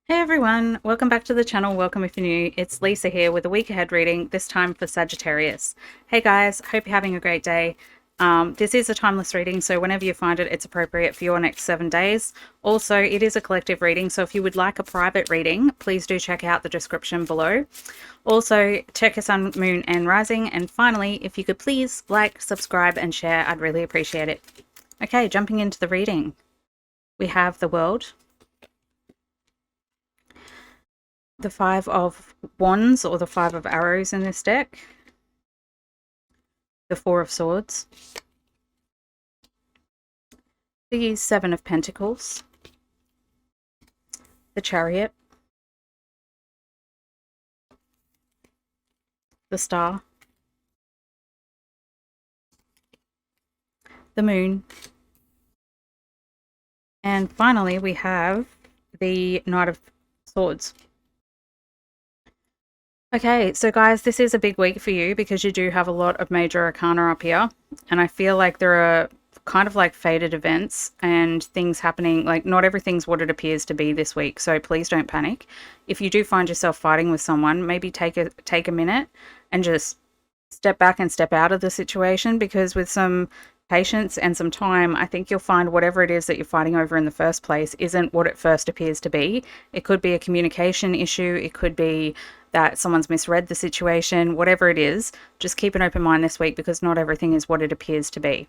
Hey everyone, welcome back to the channel. Welcome if you're new. It's Lisa here with a week ahead reading, this time for Sagittarius. Hey guys, hope you're having a great day. This is a timeless reading, so whenever you find it, it's appropriate for your next 7 days. Also, it is a collective reading, so if you would like a private reading, please do check out the description below. Also, check your sun, moon, and rising. And finally, if you could please like, subscribe, and share, I'd really appreciate it. Okay, jumping into the reading. We have the World, the Five of Wands, or the Five of Arrows in this deck, the Four of Swords, the Seven of Pentacles, the Chariot, the Star, the Moon, and finally we have the Knight of Swords. Okay, so guys, this is a big week for you because you do have a lot of major arcana up here, and I feel like there are kind of like fated events and things happening. Like, not everything's what it appears to be this week, so please don't panic. If you do find yourself fighting with someone, maybe take a minute and just step back and step out of the situation, because with some patience and some time, I think you'll find whatever it is that you're fighting over in the first place isn't what it first appears to be. It could be a communication issue, it could be that someone's misread the situation, whatever it is. Just keep an open mind this week, because not everything is what it appears to be.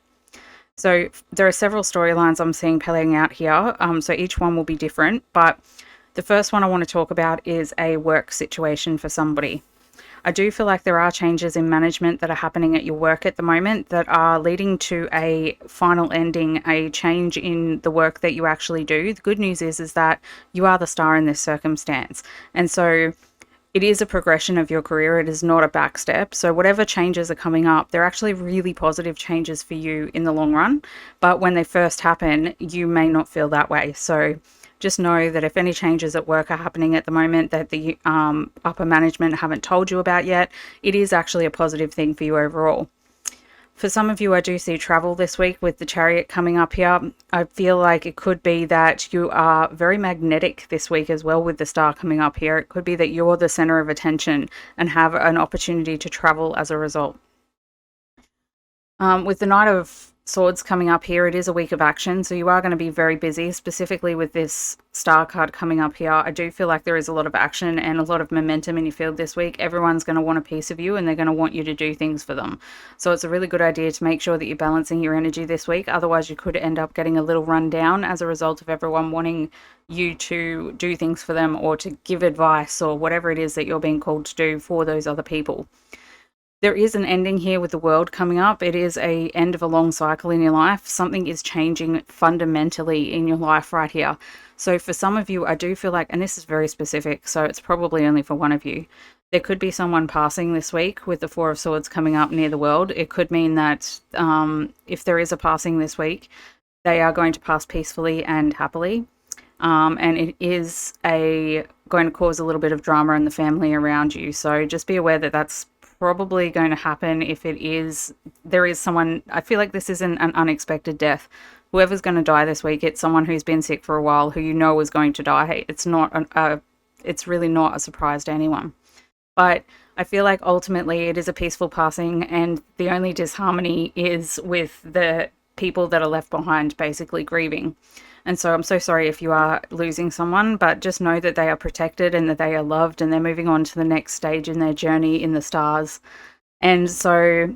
So there are several storylines I'm seeing playing out here, so each one will be different, but the first one I want to talk about is a work situation for somebody. I do feel like there are changes in management that are happening at your work at the moment that are leading to a final ending, a change in the work that you actually do. The good news is that you are the star in this circumstance. And so it is a progression of your career. It is not a back step. So whatever changes are coming up, they're actually really positive changes for you in the long run. But when they first happen, you may not feel that way. So just know that if any changes at work are happening at the moment that the upper management haven't told you about yet, it is actually a positive thing for you overall. For some of you, I do see travel this week with the Chariot coming up here. I feel like it could be that you are very magnetic this week as well with the Star coming up here. It could be that you're the center of attention and have an opportunity to travel as a result. With the Knight of Swords coming up here, it is a week of action, so you are going to be very busy, specifically with this Star card coming up here. I do feel like there is a lot of action and a lot of momentum in your field this week. Everyone's going to want a piece of you, and they're going to want you to do things for them. So it's a really good idea to make sure that you're balancing your energy this week. Otherwise, you could end up getting a little run down as a result of everyone wanting you to do things for them or to give advice or whatever it is that you're being called to do for those other people. There is an ending here with the World coming up. It is a end of a long cycle in your life. Something is changing fundamentally in your life right here. So for some of you, I do feel like, and this is very specific, so it's probably only for one of you, there could be someone passing this week with the Four of Swords coming up near the World. It could mean that if there is a passing this week, they are going to pass peacefully and happily. And it is going to cause a little bit of drama in the family around you. So just be aware that that's probably going to happen. If there is someone, I feel like this isn't an unexpected death. Whoever's going to die this week, it's someone who's been sick for a while, who you know is going to die. It's really not a surprise to anyone. But I feel like ultimately it is a peaceful passing, and the only disharmony is with the people that are left behind, basically grieving. And so I'm so sorry if you are losing someone, but just know that they are protected and that they are loved, and they're moving on to the next stage in their journey in the stars. And so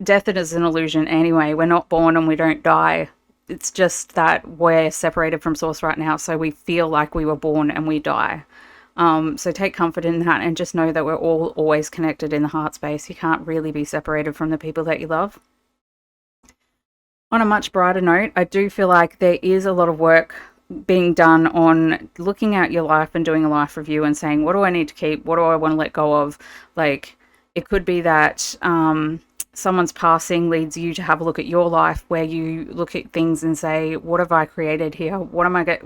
death is an illusion anyway. We're not born and we don't die. It's just that we're separated from source right now, so we feel like we were born and we die. So take comfort in that, and just know that we're all always connected in the heart space. You can't really be separated from the people that you love. On a much brighter note, I do feel like there is a lot of work being done on looking at your life and doing a life review and saying, what do I need to keep? What do I want to let go of? Like, it could be that someone's passing leads you to have a look at your life, where you look at things and say, what have I created here? What am I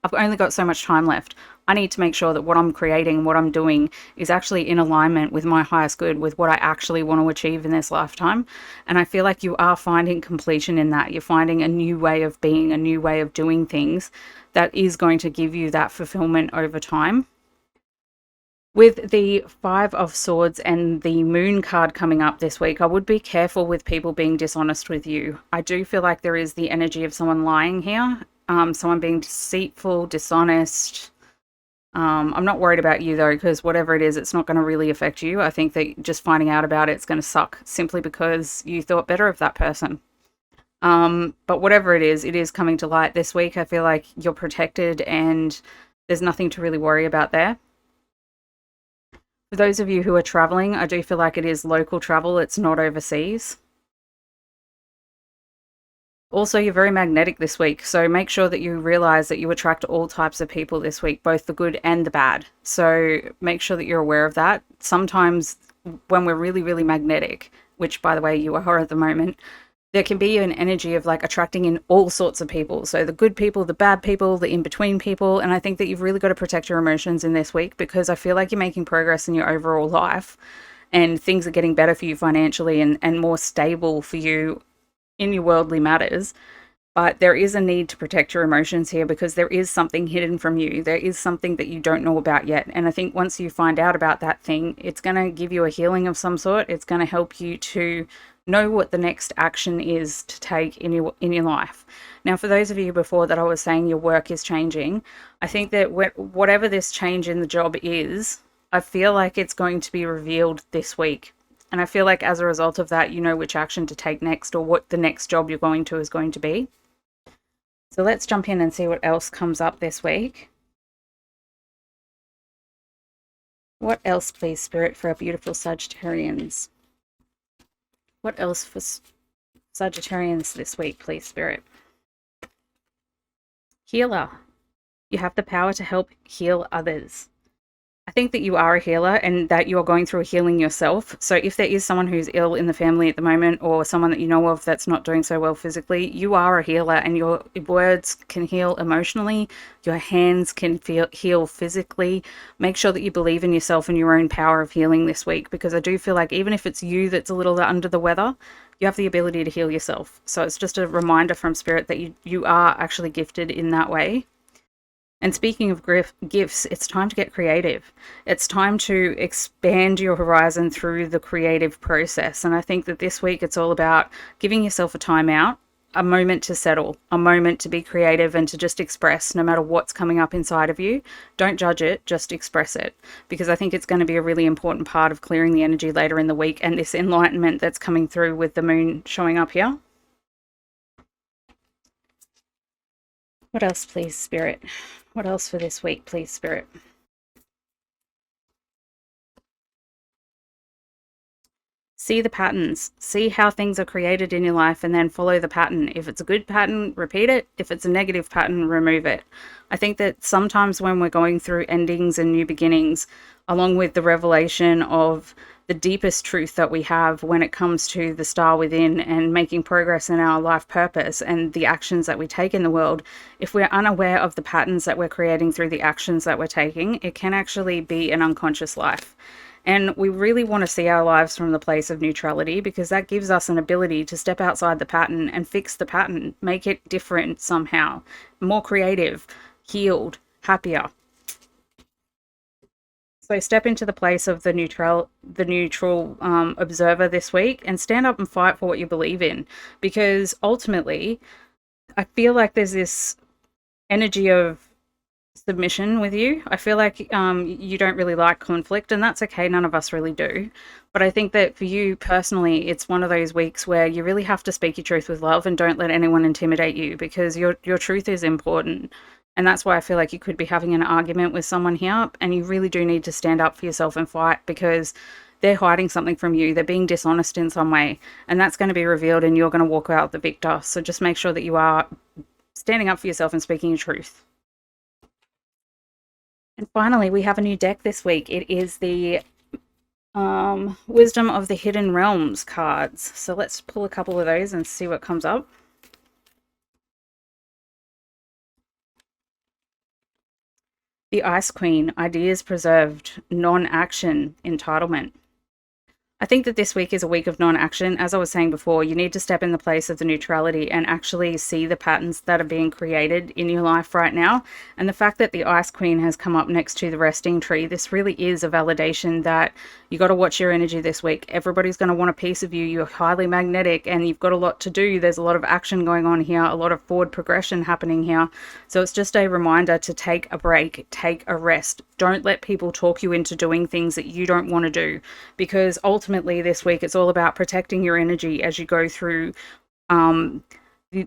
I've only got so much time left. I need to make sure that what I'm creating, what I'm doing is actually in alignment with my highest good, with what I actually want to achieve in this lifetime. And I feel like you are finding completion in that. You're finding a new way of being, a new way of doing things that is going to give you that fulfillment over time. With the Five of Swords and the Moon card coming up this week, I would be careful with people being dishonest with you. I do feel like there is the energy of someone lying here, someone being deceitful, dishonest. I'm not worried about you though, because whatever it is, it's not going to really affect you. I think that just finding out about it's going to suck simply because you thought better of that person. But whatever it is coming to light this week. I feel like you're protected and there's nothing to really worry about there. For those of you who are traveling, I do feel like it is local travel. It's not overseas. Also, you're very magnetic this week, so make sure that you realize that you attract all types of people this week, both the good and the bad. So make sure that you're aware of that. Sometimes when we're really, really magnetic, which by the way you are at the moment, there can be an energy of like attracting in all sorts of people. So the good people, the bad people, the in-between people. And I think that you've really got to protect your emotions in this week, because I feel like you're making progress in your overall life and things are getting better for you financially and more stable for you in your worldly matters. But there is a need to protect your emotions here, because there is something hidden from you. There is something that you don't know about yet. And I think once you find out about that thing, it's going to give you a healing of some sort. It's going to help you to know what the next action is to take in your life. Now, for those of you before that I was saying your work is changing, I think that whatever this change in the job is, I feel like it's going to be revealed this week. And I feel like as a result of that, you know which action to take next, or what the next job you're going to is going to be. So let's jump in and see what else comes up this week. What else, please, Spirit, for our beautiful Sagittarians? What else for Sagittarians this week, please, Spirit? Healer. You have the power to help heal others. I think that you are a healer and that you are going through a healing yourself. So if there is someone who's ill in the family at the moment, or someone that you know of that's not doing so well physically, you are a healer, and your words can heal emotionally. Your hands can heal physically. Make sure that you believe in yourself and your own power of healing this week, because I do feel like even if it's you that's a little under the weather, you have the ability to heal yourself. So it's just a reminder from Spirit that you are actually gifted in that way. And speaking of gifts, it's time to get creative. It's time to expand your horizon through the creative process. And I think that this week it's all about giving yourself a time out, a moment to settle, a moment to be creative and to just express no matter what's coming up inside of you. Don't judge it, just express it. Because I think it's going to be a really important part of clearing the energy later in the week, and this enlightenment that's coming through with the moon showing up here. What else, please, Spirit? What else for this week, please, Spirit? See the patterns. See how things are created in your life, and then follow the pattern. If it's a good pattern, repeat it. If it's a negative pattern, remove it. I think that sometimes when we're going through endings and new beginnings, along with the revelation of the deepest truth that we have when it comes to the star within and making progress in our life purpose and the actions that we take in the world, if we're unaware of the patterns that we're creating through the actions that we're taking, it can actually be an unconscious life. And we really want to see our lives from the place of neutrality, because that gives us an ability to step outside the pattern and fix the pattern, make it different somehow, more creative, healed, happier. So step into the place of the neutral observer this week, and stand up and fight for what you believe in, because ultimately I feel like there's this energy of submission with you. I feel like you don't really like conflict, and that's okay. None of us really do. But I think that for you personally, it's one of those weeks where you really have to speak your truth with love, and don't let anyone intimidate you, because your truth is important. And that's why I feel like you could be having an argument with someone here, and you really do need to stand up for yourself and fight, because they're hiding something from you. They're being dishonest in some way, and that's going to be revealed, and you're going to walk out the victor. So just make sure that you are standing up for yourself and speaking your truth. And finally, we have a new deck this week. It is the Wisdom of the Hidden Realms cards. So let's pull a couple of those and see what comes up. The Ice Queen, ideas preserved, non-action, entitlement. I think that this week is a week of non-action. As I was saying before, you need to step in the place of the neutrality and actually see the patterns that are being created in your life right now. And the fact that the Ice Queen has come up next to the resting tree, this really is a validation that you got to watch your energy this week. Everybody's going to want a piece of you. You're highly magnetic and you've got a lot to do. There's a lot of action going on here, a lot of forward progression happening here. So it's just a reminder to take a break, take a rest. Don't let people talk you into doing things that you don't want to do, because ultimately this week it's all about protecting your energy as you go through the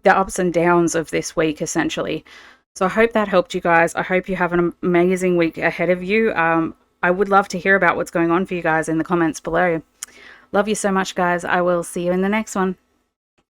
ups and downs of this week, essentially. So I hope that helped you guys. I hope you have an amazing week ahead of you. I would love to hear about what's going on for you guys in the comments below. Love you so much, guys. I will see you in the next one.